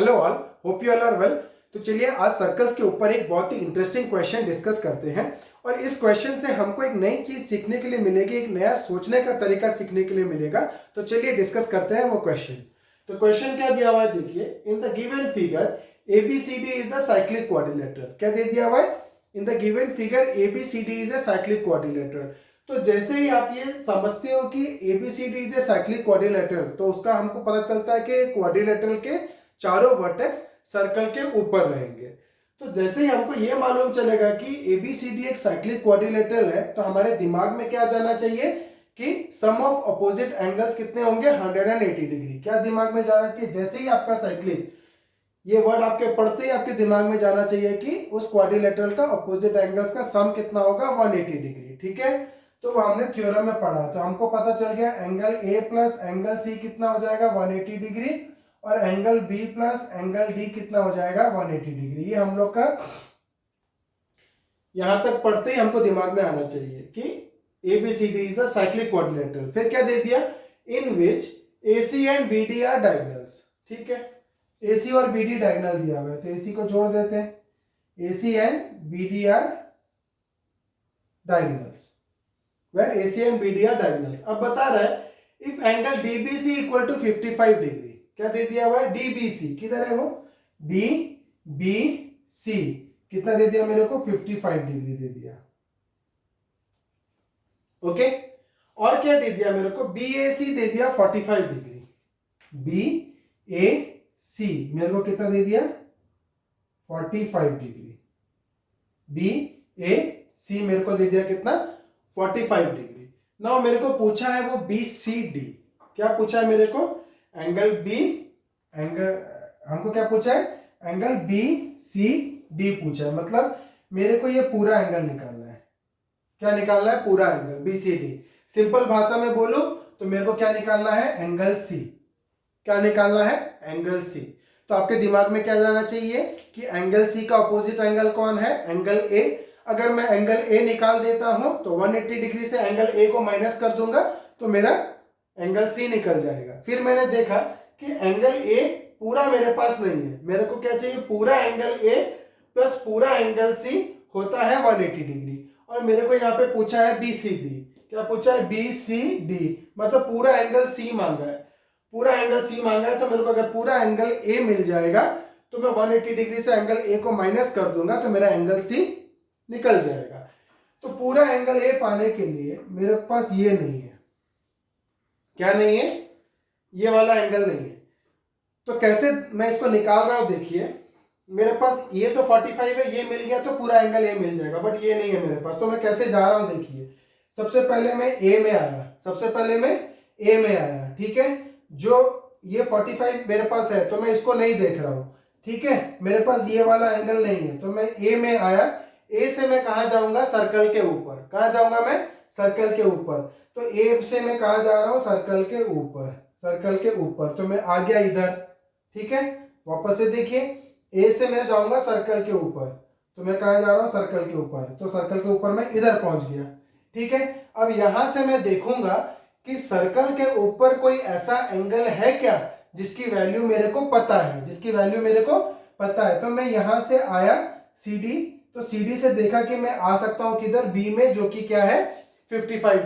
Hello all, hope you all are well. तो चलिए आज सर्कल्स के ऊपर एक बहुत ही इंटरेस्टिंग क्वेश्चन डिस्कस करते हैं और इस क्वेश्चन से हमको एक नई चीज सीखने के लिए मिलेगी, एक नया सोचने का तरीका सीखने के लिए मिलेगा। तो चलिए डिस्कस करते हैं वो क्वेश्चन। तो क्वेश्चन क्या दिया हुआ है देखिए, in the given figure ABCD is a cyclic quadrilateral. क्या दे दिया हुआ है? In the given figure ABCD is a cyclic quadrilateral. तो जैसे ही आप ये समझते हो कि ABCD is a cyclic quadrilateral, तो उसका हमको पता चलता है कि क्वाड्रिलेटरल के चारों वर्टेक्स सर्कल के ऊपर रहेंगे। तो जैसे ही हमको ये मालूम चलेगा कि ABCD एक साइक्लिक क्वाड्रिलेटरल है, तो हमारे दिमाग में क्या जाना चाहिए कि सम ऑफ अपोजिट एंगल्स कितने होंगे? 180 डिग्री। क्या दिमाग में जाना चाहिए? जैसे ही आपका साइक्लिक ये वर्ड आपके पढ़ते ही आपके दिमाग में जाना चाहिए कि उस क्वाड्रिलेटरल का अपोजिट एंगल्स का सम कितना होगा? 180 डिग्री। ठीक है, तो वो हमने थ्योरम में पढ़ा, तो हमको पता चल गया angle A plus angle C कितना हो जाएगा? 180 डिग्री, और angle B plus angle D कितना हो जाएगा? 180 डिग्री। ये हम लोग का यहां तक पढ़ते ही हमको दिमाग में आना चाहिए कि ABCD is a cyclic quadrilateral. फिर क्या दे दिया? In which AC and BD are diagonals. ठीक है, AC और BD डायगोनल दिया हुआ है, तो AC को जोड़ देते हैं। AC and BD are diagonals, where AC and BD are diagonals. अब बता रहा है if angle DBC equal to 55 degree. क्या दे दिया हुआ है? DBC किधर है वो? DBC कितना दे दिया मेरे को? 55 डिग्री दे दिया। ओके, और क्या दे दिया मेरे को? BAC दे दिया 45 डिग्री। BAC मेरे को कितना दे दिया? 45 डिग्री। BAC मेरे को दे दिया कितना? 45 डिग्री। नाउ मेरे को पूछा है वो BCD। क्या पूछा है मेरे को? एंगल हमको क्या पूछा है? एंगल BCD पूछा है। मतलब मेरे को ये पूरा एंगल निकालना है। क्या निकालना है? पूरा एंगल BCD। सिंपल भाषा में बोलूं तो मेरे को क्या निकालना है? Angle C। क्या निकालना है? Angle C। तो आपके दिमाग में क्या जाना चाहिए कि एंगल C का अपोजिट एंगल कौन है? Angle A। अगर मैं एंगल A निकाल देता हूं तो 180 डिग्री से एंगल A को माइनस कर दूंगा तो मेरा एंगल C निकल जाएगा। फिर मैंने देखा कि एंगल A पूरा मेरे पास नहीं है, मेरे को क्या चाहिए? पूरा एंगल A प्लस पूरा एंगल C होता है 180 डिग्री। और मेरे को यहाँ पे पूछा है BCD। क्या पूछा है? BCD मतलब पूरा एंगल C मांगा है। पूरा एंगल C मांगा है, तो मेरे को अगर पूरा एंगल A मिल जाएगा तो मैं 180 डिग्री से एंगल A को माइनस कर दूंगा तो मेरा एंगल C निकल जाएगा। तो पूरा एंगल A पाने के लिए मेरे पास ये नहीं है। क्या नहीं है? ये वाला एंगल नहीं है। तो कैसे मैं इसको निकाल रहा हूं? देखिए मेरे पास ये तो 45 है, ये मिल गया तो पूरा एंगल A मिल जाएगा, बट ये नहीं है मेरे पास। तो मैं कैसे जा रहा हूं? देखिए सबसे पहले मैं A में आया, ठीक है। जो ये 45 मेरे पास है तो मैं इसको नहीं देख रहा हूं, ठीक है। मेरे पास ये वाला एंगल नहीं है, तो मैं A में आया। A से मैं कहा जाऊंगा? सर्कल के ऊपर। कहां जाऊंगा मैं? सर्कल के ऊपर। तो A से मैं कहा जा रहा हूं? सर्कल के ऊपर। तो मैं आ गया इधर, ठीक है। वापस से देखिए, A से मैं जाऊंगा सर्कल के ऊपर, तो मैं कहा जा रहा हूं? सर्कल के ऊपर। तो सर्कल के ऊपर मैं इधर पहुंच गया, ठीक है। अब यहां से मैं देखूंगा कि सर्कल के ऊपर कोई ऐसा एंगल है क्या जिसकी वैल्यू मेरे को पता है। तो मैं यहां से आया CD, तो CD से देखा कि मैं आ सकता हूं किधर? B में, जो कि क्या है? 55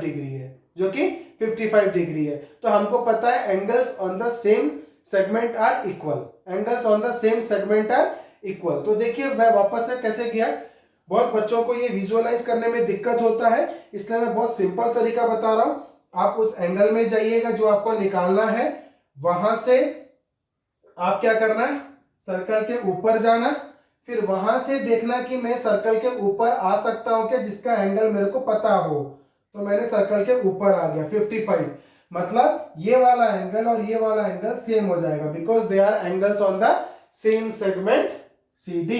डिग्री है। तो हमको पता है angles on the same segment are equal. तो देखिए मैं वापस से कैसे किया। बहुत बच्चों को ये विजुअलाइज करने में दिक्कत होता है, इसलिए मैं बहुत सिंपल तरीका बता रहा हूं। आप उस एंगल में जाइएगा जो आपको निकालना है, वहां से आप क्या करना? सर्कल के ऊपर जाना, फिर वहां से देखना कि मैं सर्कल के ऊपर आ सकता हूं क्या जिसका एंगल मेरे को पता हो। तो मैंने सर्कल के ऊपर आ गया 55, मतलब ये वाला एंगल और ये वाला एंगल सेम हो जाएगा, because they are angles on the same segment CD।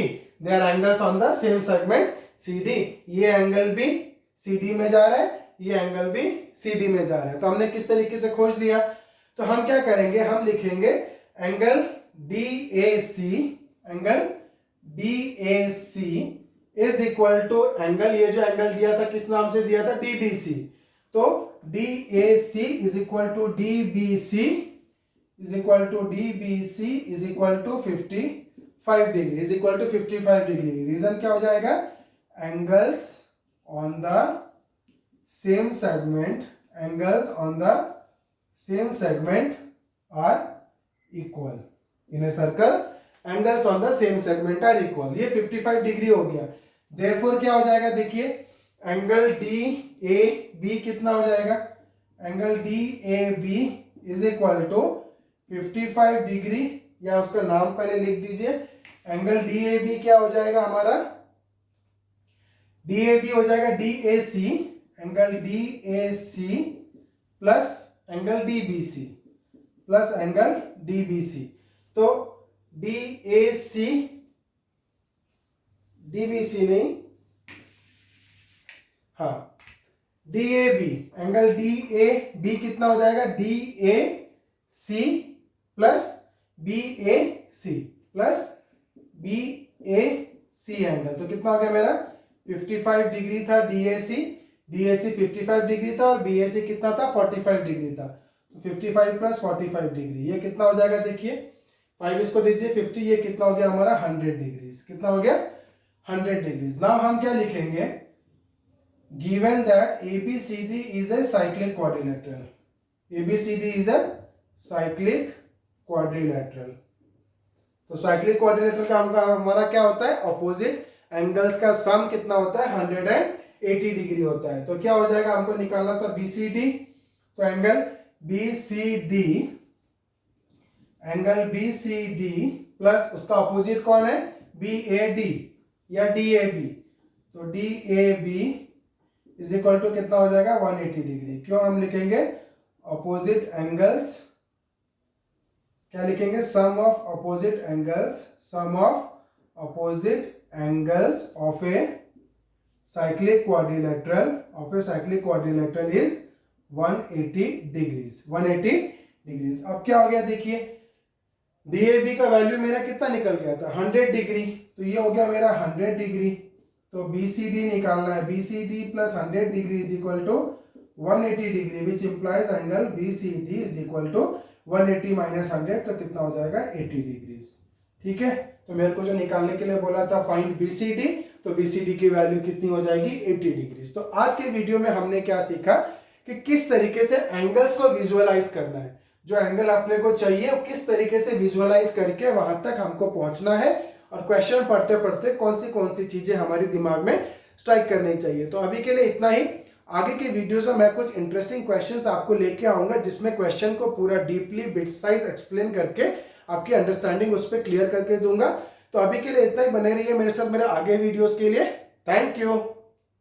ये एंगल भी CD में जा रहा है, ये एंगल भी CD में जा रहा है। तो हमने किस तरीके से खोज लिया? तो हम क्या करेंगे? हम लिखेंगे angle DAC is equal to angle, ये जो एंगल दिया था किस नाम से दिया था? DBC। तो DAC is equal to DBC is equal to DBC is equal to 55 degree, is equal to 55 degree. Reason क्या हो जाएगा? Angles on the same segment, angles on the same segment are equal in a circle, angles on the same segment are equal. ये 55 degree हो गया। Therefore क्या हो जाएगा? देखिए एंगल DAB कितना हो जाएगा? Angle DAB is equal to 55 degree, या उसका नाम पहले लिख दीजिए। एंगल DAB क्या हो जाएगा हमारा? DAB हो जाएगा DAC, angle DAC plus angle DBC, plus angle DBC। तो DAC, DBC नहीं, हाँ, DAB, एंगल DAB कितना हो जाएगा? DAC plus BAC, plus BAC angle. तो कितना हो गया मेरा? 55 डिग्री था DAC, DAC 55 डिग्री था, और BAC कितना था? 45 डिग्री था। तो 55 प्लस 45 डिग्री, ये कितना हो जाएगा? देखिए 5 इसको दीजिए 50, ये कितना हो गया हमारा? 100 डिग्री। कितना हो गया? 100 डिग्री। नाउ हम क्या लिखेंगे? Given that ABCD is a cyclic quadrilateral, ABCD is a cyclic quadrilateral. तो साइक्लिक क्वाड्रिलेटरल का हमारा क्या होता है? ऑपोजिट एंगल्स का सम कितना होता है? 180 डिग्री होता है। तो क्या हो जाएगा? हमको निकालना था BCD। तो angle BCD, angle BCD plus उसका ऑपोजिट कौन है? BAD या DAB। तो DAB इज इक्वल टू कितना हो जाएगा? 180 डिग्री। क्यों हम लिखेंगे ऑपोजिट एंगल्स? क्या लिखेंगे? Sum of opposite angles, sum of opposite angles of a cyclic quadrilateral, of a cyclic quadrilateral is 180 degrees, 180 degrees. अब क्या हो गया? देखिए DAB का वैल्यू मेरा कितना निकल गया था? 100 डिग्री। तो ये हो गया मेरा 100 डिग्री। तो BCD निकालना है, BCD plus 100 degree is equal to 180 degree, which implies angle BCD is equal to 180 minus 100, तो कितना हो जाएगा? 80 डिग्रीज। ठीक है, तो मेरे को जो निकालने के लिए बोला था फाइंड BCD, तो BCD की वैल्यू कितनी हो जाएगी? 80 डिग्रीज। तो आज के वीडियो में हमने क्या सीखा कि किस तरीके से एंगल्स को विजुअलाइज करना है, जो एंगल अपने को चाहिए वो किस तरीके से विजुअलाइज करके वहां तक हमको पहुंचना है, और क्वेश्चन पढ़ते पढ़ते कौन सी चीजें हमारे दिमाग में स्ट्राइक करनी चाहिए। तो अभी के लिए इतना ही। आगे के वीडियोस में मैं कुछ इंटरेस्टिंग क्वेश्चंस आपको लेके आऊंगा, जिसमें क्वेश्चन को पूरा डीपली बिट साइज एक्सप्लेन करके आपकी अंडरस्टैंडिंग उस पर क्लियर करके दूंगा। तो अभी के लिए इतना ही। बने रहिए मेरे साथ मेरे आगे वीडियोस के लिए। Thank you.